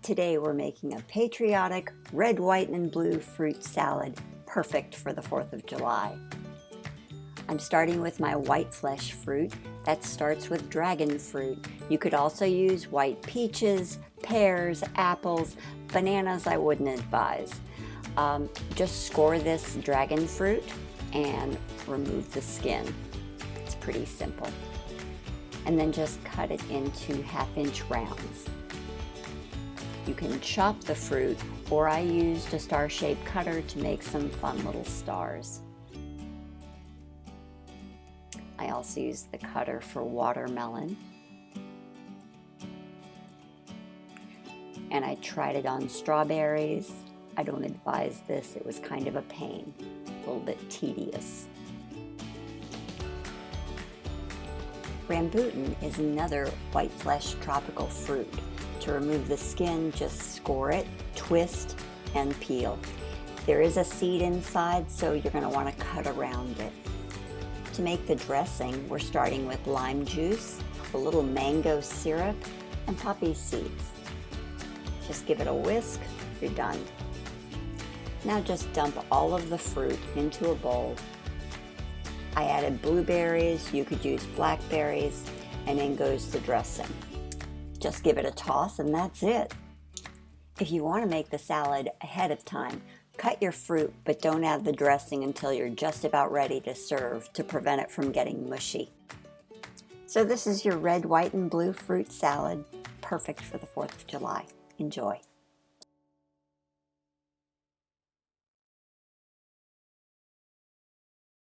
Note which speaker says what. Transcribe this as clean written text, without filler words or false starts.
Speaker 1: Today we're making a patriotic red, white, and blue fruit salad, perfect for the 4th of July. I'm starting with my white flesh fruit. That starts with dragon fruit. You could also use white peaches, pears, apples, bananas I wouldn't advise. Just score this dragon fruit and remove the skin. It's pretty simple. And then just cut it into 1/2-inch rounds. You can chop the fruit, or I used a star-shaped cutter to make some fun little stars. I also used the cutter for watermelon. And I tried it on strawberries. I don't advise this, it was kind of a pain, a little bit tedious. Rambutan is another white flesh tropical fruit. To remove the skin, just score it, twist, and peel. There is a seed inside, so you're going to want to cut around it. To make the dressing, we're starting with lime juice, a little mango syrup, and poppy seeds. Just give it a whisk, you're done. Now just dump all of the fruit into a bowl. I added blueberries, you could use blackberries, and in goes the dressing. Just give it a toss and that's it. If you want to make the salad ahead of time, cut your fruit but don't add the dressing until you're just about ready to serve to prevent it from getting mushy. So this is your red, white, and blue fruit salad, perfect for the 4th of July. Enjoy.